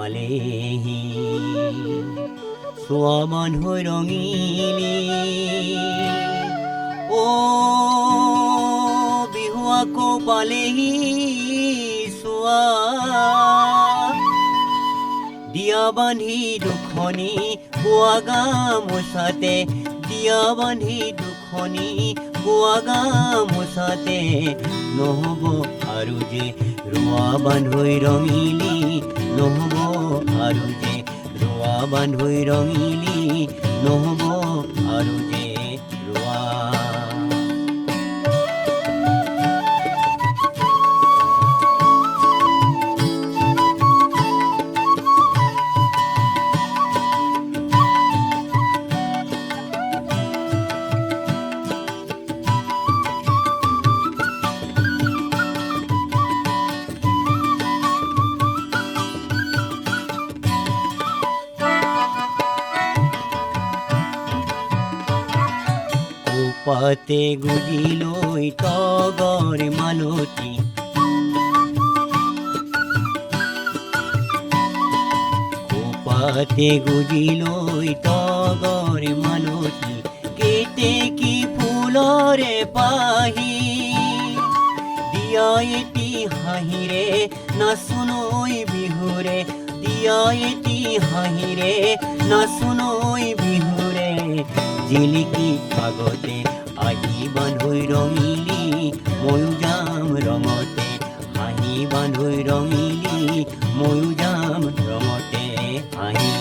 পালেহি চোৱামান হৈ ৰঙিলি অ বিহু আকৌ পালেহি চোৱা দিয়া বান্ধি দুখনি বোৱা গামোচাতে দিয়া বান্ধি দুখনি বোৱা গামোচাতে নহ'ব আৰু যে ৰোৱা বান্ধৈ ৰঙিলি নহ'ব আৰু যে ৰোৱা বান্ধৈ ৰঙিলি নহ'ব আৰু যে ৰোৱা পাতে গুজিলৈ তগৰ মালতী পাতে গুজিলৈ তগৰ মালতী কেতেকী ফুলৰে পাহি দিয়া এটি হাঁহিৰে নাচোনৈ বিহুৰে দিয়া এটি হাঁহিৰে নাচোনৈ বিহুৰে জিলিকি আগতে আহি বান্ধৈ ৰঙিলি ময়ো যাম ৰঙতে হাঁহি বান্ধৈ ৰঙিলি ময়ো যাম ৰঙতে হাঁহি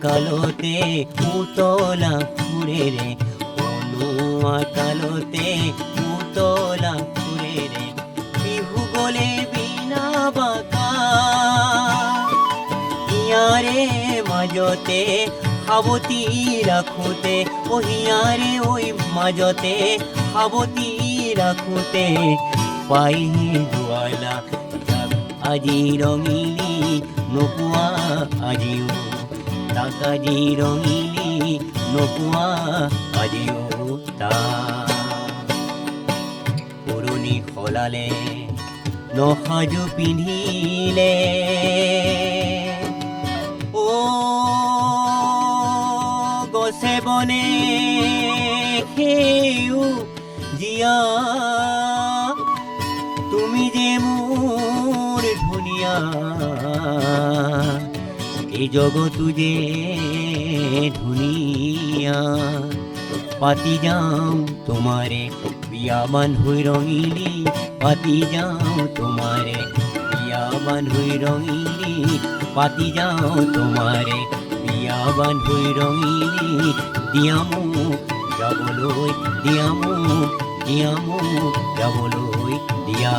কালতে উতলা ফুৰেৰে অনুৱা কালতে উতলা ফুৰেৰে বিহু গলে বিনা বাকা ইয়াৰে মাজতে সাৱতি ৰাখোতে হিয়াৰে ঐ মাজতে সাৱতি ৰাখোতে পাইহি জোৱালা আজি ৰঙিলি নোপোৱা আজিও তাক আজি ৰঙিলি নোপোৱা আজিও পুৰণি সলালে নসাজু পিন্ধিলে অ গছে বনে সেও জীয়া তুমি যে মোৰ ধুনীয়া এই জগতো যে ধুনীয়া পাতি যাওঁ তোমাৰে বিয়া বান্ধৈ ৰঙিলি পাতি যাওঁ তোমাৰে বিয়া বান্ধৈ ৰঙিলি পাতি যাওঁ তোমাৰে বিয়া বান্ধৈ ৰঙিলি দিয়া মোক যাবলৈ দিয়া মোক যাবলৈ দিয়া